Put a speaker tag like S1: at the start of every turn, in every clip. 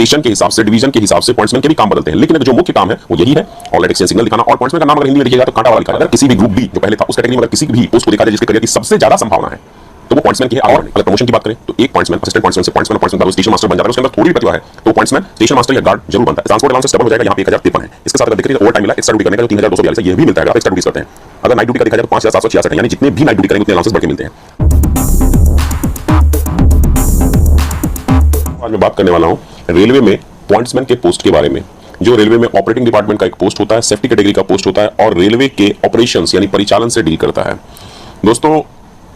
S1: Station के हिसाब से, डिवीजन के हिसाब से पॉइंट्समैन के भी काम बदलते हैं, लेकिन जो मुख्य काम है वो यही है, ऑलरेडी एक्सचेंज सिग्नल दिखाना। और पॉइंट्समैन का नाम अगर हिंदी में लिखिएगा तो कांटा वाला लिखा जाएगा। किसी भी ग्रुप बी जो पहले था उस कैटेगरी में अगर किसी भी पोस्ट को देखा जाए जिसके करियर की सबसे ज्यादा संभावना है तो वो पॉइंट्समैन की है। और अगर प्रमोशन की बात करें तो एक पॉइंट्समैन असिस्टेंट पॉइंट्समैन से पॉइंट्समैन स्टेशन मास्टर बन जाता है, उसके अंदर थोड़ी भी प्रतिभा है तो पॉइंट्समैन स्टेशन मास्टर या गार्ड जरूर बनता है। ट्रांसपोर्ट अलाउंस डबल हो जाएगा, यहाँ पे 1053 है। इसके साथ अगर देखिए ओवर टाइम मिला एक्स्ट्रा ड्यूटी करने का जो 3242 है ये भी मिलता है, आप एक्स्ट्रा ड्यूटी करते हैं। अगर नाइट ड्यूटी का देखा जाए तो 5766 है, यानी जितने भी नाइट ड्यूटी करेंगे उतने अलाउंसेस बढ़ के मिलते हैं। आज मैं बात करने वाला हूँ रेलवे में पॉइंट्समैन के पोस्ट के बारे में। जो रेलवे में ऑपरेटिंग डिपार्टमेंट का एक पोस्ट होता है, सेफ्टी कैटेगरी का पोस्ट होता है और रेलवे के ऑपरेशंस यानी परिचालन से डील करता है। दोस्तों,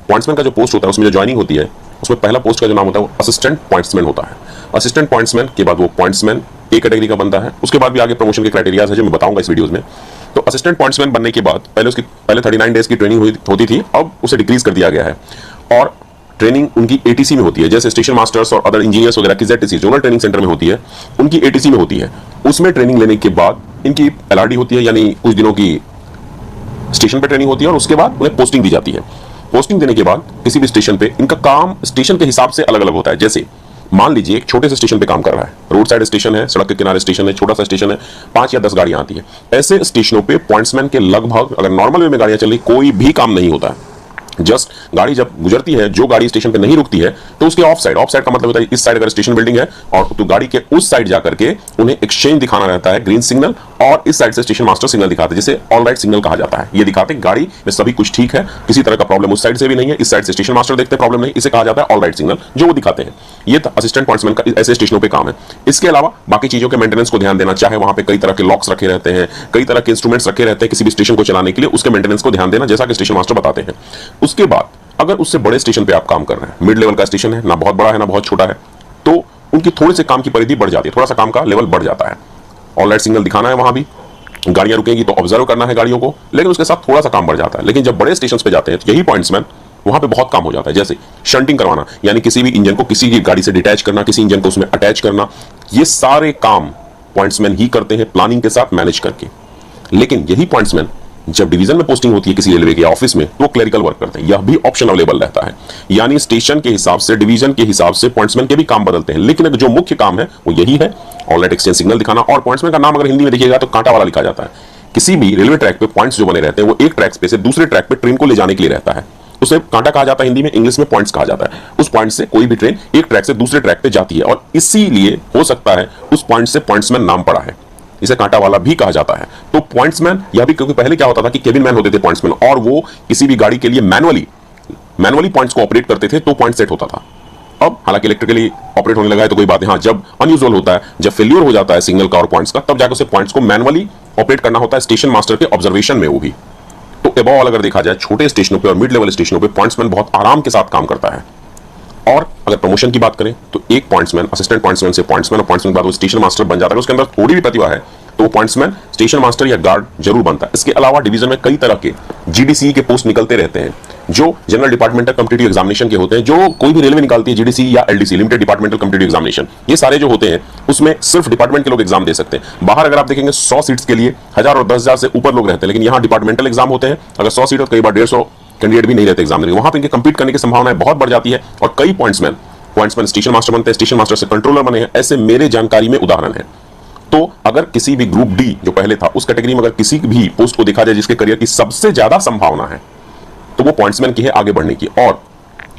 S1: पॉइंट्समैन का जो पोस्ट होता है उसमें जो ज्वाइनिंग होती है उसमें पहला पोस्ट का जो नाम होता है वो असिस्टेंट पॉइंट्समैन होता है। असिस्टेंट पॉइंट्समैन के बाद वो पॉइंट्समैन ए कैटेगरी का बनता है। उसके बाद भी आगे प्रमोशन के क्राइटेरियाज है जो मैं बताऊंगा इस वीडियोस में। तो असिस्टेंट पॉइंट्समैन बनने के बाद पहले 39 डेज की ट्रेनिंग होती थी, अब उसे डिक्रीज कर दिया गया है और ट्रेनिंग उनकी एटीसी में होती है। जैसे स्टेशन मास्टर्स और अदर इंजीनियर्स वगैरह की जेटीसी जोनल ट्रेनिंग सेंटर में होती है, उनकी एटीसी में होती है। उसमें ट्रेनिंग लेने के बाद इनकी एलआरडी होती है, यानी कुछ दिनों की स्टेशन पे ट्रेनिंग होती है और उसके बाद उन्हें पोस्टिंग दी जाती है। पोस्टिंग देने के बाद किसी भी स्टेशन पे इनका काम स्टेशन के हिसाब से अलग अलग होता है। जैसे मान लीजिए एक छोटे से स्टेशन पे काम कर रहा है, रोड साइड स्टेशन है, सड़क के किनारे स्टेशन है, छोटा सा स्टेशन है, 5 या 10 गाड़ियां आती है। ऐसे स्टेशनों पे पॉइंट्समैन के लगभग, अगर नॉर्मल वे में गाड़ियां चल रही, कोई भी काम नहीं होता है। जस्ट गाड़ी जब गुजरती है, जो गाड़ी स्टेशन पे नहीं रुकती है तो उसके ऑफ साइड का मतलब होता है इस साइड अगर स्टेशन बिल्डिंग है और तो गाड़ी के उस साइड जाकर के उन्हें एक्सचेंज दिखाना रहता है, ग्रीन सिग्नल, और इस साइड से स्टेशन मास्टर सिग्नल दिखाते हैं जिसे ऑल राइट सिग्नल कहा जाता है। ये दिखाते गाड़ी में सभी कुछ ठीक है, किसी तरह का प्रॉब्लम उस साइड से भी नहीं है, इस साइड से स्टेशन मास्टर देखते प्रॉब्लम नहीं, इसे कहा जाता है ऑल राइट सिग्नल, जो वो दिखाते हैं। ये असिस्टेंट पॉइंट्समैन का ऐसे स्टेशनों पे काम है। इसके अलावा बाकी चीजों के मेंटेनेंस को ध्यान देना, चाहे वहां पे कई तरह के लॉक्स रखे रहते हैं, कई तरह के इंस्ट्रूमेंट्स रखे रहते हैं किसी भी स्टेशन को चलाने के लिए, उसके मेंटेनेंस को ध्यान देना, जैसा कि स्टेशन मास्टर बताते हैं। उसके बाद अगर उससे बड़े स्टेशन पे आप काम कर रहे हैं, मिड लेवल का स्टेशन है, ना बहुत बड़ा है ना बहुत छोटा है, तो उनकी थोड़ी से काम की परिधि बढ़ जाती है, थोड़ा सा काम का लेवल बढ़ जाता है। ऑल राइट सिग्नल दिखाना है, वहां भी गाड़ियां रुकेंगी तो ऑब्जर्व करना है गाड़ियों को, लेकिन उसके साथ थोड़ा सा काम बढ़ जाता है। लेकिन जब बड़े स्टेशन पे जाते हैं तो यही पॉइंट्समैन वहां पे बहुत काम हो जाता है। जैसे शंटिंग करवाना, यानी किसी भी इंजन को किसी की गाड़ी से डिटैच करना, किसी इंजन को उसमें अटैच करना, ये सारे काम पॉइंट्समैन ही करते हैं प्लानिंग के साथ मैनेज करके। लेकिन यही पॉइंट्समैन जब डिवीजन में पोस्टिंग होती है किसी रेलवे के ऑफिस में तो वो क्लरिकल वर्क करते हैं, यह भी ऑप्शन अवेलेबल रहता है। यानी स्टेशन के हिसाब से, डिवीजन के हिसाब से पॉइंट्समैन के भी काम बदलते हैं, लेकिन जो मुख्य काम है वो यही है, ऑलराइट एक्सचेंज सिग्नल दिखाना। और पॉइंट्समैन का नाम अगर हिंदी में देखिएगा तो कांटा वाला लिखा जाता है। किसी भी रेलवे ट्रैक पे पॉइंट्स जो बने रहते हैं वो एक ट्रैक पे से दूसरे ट्रैक पे ट्रेन को ले जाने के लिए रहता है, उसे कांटा कहा जाता है हिंदी में, इंग्लिश में पॉइंट्स कहा जाता है। उस पॉइंट से कोई भी ट्रेन एक ट्रैक से दूसरे ट्रैक पे जाती है और इसीलिए हो सकता है उस पॉइंट से पॉइंट्समैन नाम पड़ा है, इसे कांटा वाला भी कहा जाता है। तो पॉइंट्समैन यह भी, क्योंकि पहले क्या होता था कि केबिन मैन होते थे पॉइंट्समैन और वो किसी भी गाड़ी के लिए मैनुअली पॉइंट्स को ऑपरेट करते थे तो पॉइंट सेट होता था। अब हालांकि इलेक्ट्रिकली ऑपरेट होने लगा है तो कोई बात नहीं। हाँ, जब अनयूजुअल होता है, जब फेल्यूर हो जाता है सिग्नल का और पॉइंट्स का, तब जाकर उसे पॉइंट्स को मैनुअली ऑपरेट करना होता है स्टेशन मास्टर के ऑब्जर्वेशन में। वो भी तो अबव ऑल अगर देखा जाए छोटे स्टेशनों पे और मिड लेवल स्टेशनों पे पॉइंट्समैन बहुत आराम के साथ काम करता है। और अगर प्रमोशन की बात करें तो एक पॉइंट्समैन असिस्टेंट पॉइंट्समैन से पॉइंट्समैन और पॉइंट्समैन के बाद वो स्टेशन मास्टर बन जाता है। उसके अंदर थोड़ी भी प्रतिभा है तो पॉइंट्समैन स्टेशन मास्टर या गार्ड जरूर बनता है। इसके अलावा डिवीजन में कई तरह के जीडीसी के पोस्ट निकलते रहते हैं जो जनरल डिपार्टमेंटल कॉम्पिटिटिव एग्जामिनेशन के होते हैं, जो कोई भी रेलवे निकालती है, जीडीसी या LDC, limited departmental competitive examination. ये सारे जो होते हैं उसमें सिर्फ डिपार्टमेंट के लोग एग्जाम दे सकते हैं। बाहर अगर आप देखेंगे 100 सीट्स के लिए 1000 और 10,000 से ऊपर लोग रहते हैं, लेकिन यहाँ डिपार्टमेंटल एग्जाम होते हैं। अगर 100 सीट और कई बार 150 कैंडिडेट भी नहीं रहते एग्जाम देने, वहां पर इनके कंपीट करने की संभावनाएं बहुत बढ़ जाती है। और कई पॉइंट्समैन स्टेशन मास्टर बनते हैं, स्टेशन मास्टर से कंट्रोलर बने हैं, ऐसे मेरे जानकारी में उदाहरण है। तो अगर किसी भी ग्रुप डी जो पहले था उस कैटेगरी में अगर किसी भी पोस्ट को देखा जाए जिसके करियर की सबसे ज्यादा संभावना है तो वो पॉइंट्समैन की है आगे बढ़ने की। और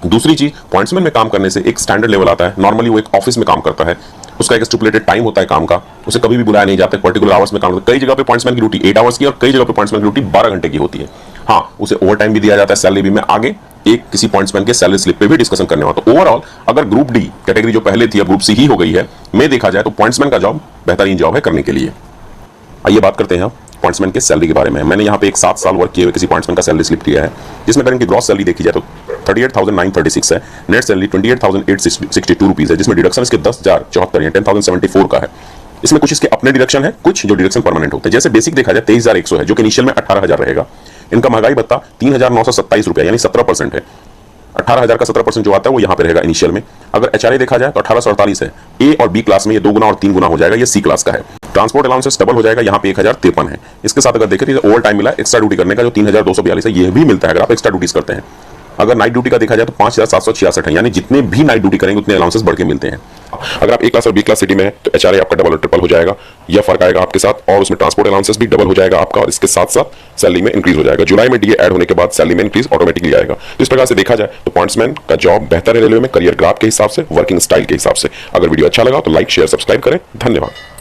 S1: दूसरी चीज, पॉइंट्समैन में काम करने से एक स्टैंडर्ड लेवल आता है। नॉर्मली वो एक ऑफिस में काम करता है, उसका एक स्टिपुलेटेड टाइम होता है काम का, उसे कभी भी बुलाया नहीं जाता, पर्टिकुलर आवर्स में काम करता है। कई जगह पे पॉइंट्समैन की ड्यूटी 8 आवर्स की और कई जगह पे पॉइंट्समैन की ड्यूटी 12 घंटे की होती है। हाँ, उसे ओवर टाइम भी दिया जाता है, सैलरी भी। मैं आगे एक किसी पॉइंट्समैन के सैलरी स्लिप पे भी डिस्कशन करने वाला। तो ओवरऑल अगर ग्रुप डी कैटेगरी जो पहले थी अब ग्रुप सी ही हो गई है, में देखा जाए तो पॉइंट्समैन का जॉब बेहतरीन जॉब है करने के लिए। आइए बात करते हैं पॉइंट्समैन के सैलरी के बारे में। मैंने यहाँ पे एक 7 साल वर्क किए हुए किसी पॉइंट्समैन का सैलरी स्लिप लिया है, जिसमें अगर इनकी ग्रॉस सैलरी देखी जाए तो 38,936 है, नेट सैलरी 28,862 रुपीज है, जिसमें डिडक्शन इसके 10,074 या 10,074 का है। इसमें कुछ इसके अपने डिडक्शन है, कुछ जो डिडक्शन परमानेंट होते हैं। जैसे बेसिक देखा जाए 23,100 है, जो कि इनिशियल में 18,000 रहेगा। इनका महंगाई भत्ता 3,927 रुपया यानी 17% है। 18,000 का 17% जो आता है वो यहाँ पे रहेगा इनिशियल में। अगर एचआरए देखा जाए तो 1848 है। ए और बी क्लास में ये 2 गुना और 3 गुना हो जाएगा, ये सी क्लास का है। ट्रांसपोर्ट अलाउंसेस डबल हो जाएगा, यहाँ पे 1053 है। इसके साथ अगर देखें तो ओवर टाइम मिला एक्स्ट्रा ड्यूटी करने का जो 3,242 है, ये भी मिलता है अगर आप एक्स्ट्रा ड्यूटीज करते हैं। अगर नाइट ड्यूटी का देखा जाए तो 5,766 है, यानी जितने भी नाइट ड्यूटी करेंगे उतने अलाउंसेस बढ़ के मिलते हैं। अगर आप ए क्लास और बी क्लास सिटी में है तो एचआरए आपका डबल और ट्रिपल हो जाएगा, यह फर्क आएगा आपके साथ, और उसमें ट्रांसपोर्ट अलाउंसेस भी डबल हो जाएगा आपका, और इसके साथ साथ सैलरी में इंक्रीज हो जाएगा। जुलाई में डीए ऐड होने के बाद सैलरी में इंक्रीज ऑटोमेटिकली आएगा। तो इस प्रकार से देखा जाए तो पॉइंट्समैन का जॉब बेहतर है रेलवे में, करियर ग्राफ के हिसाब से, वर्किंग स्टाइल के हिसाब से। अगर वीडियो अच्छा लगा तो लाइक शेयर सब्सक्राइब करें। धन्यवाद।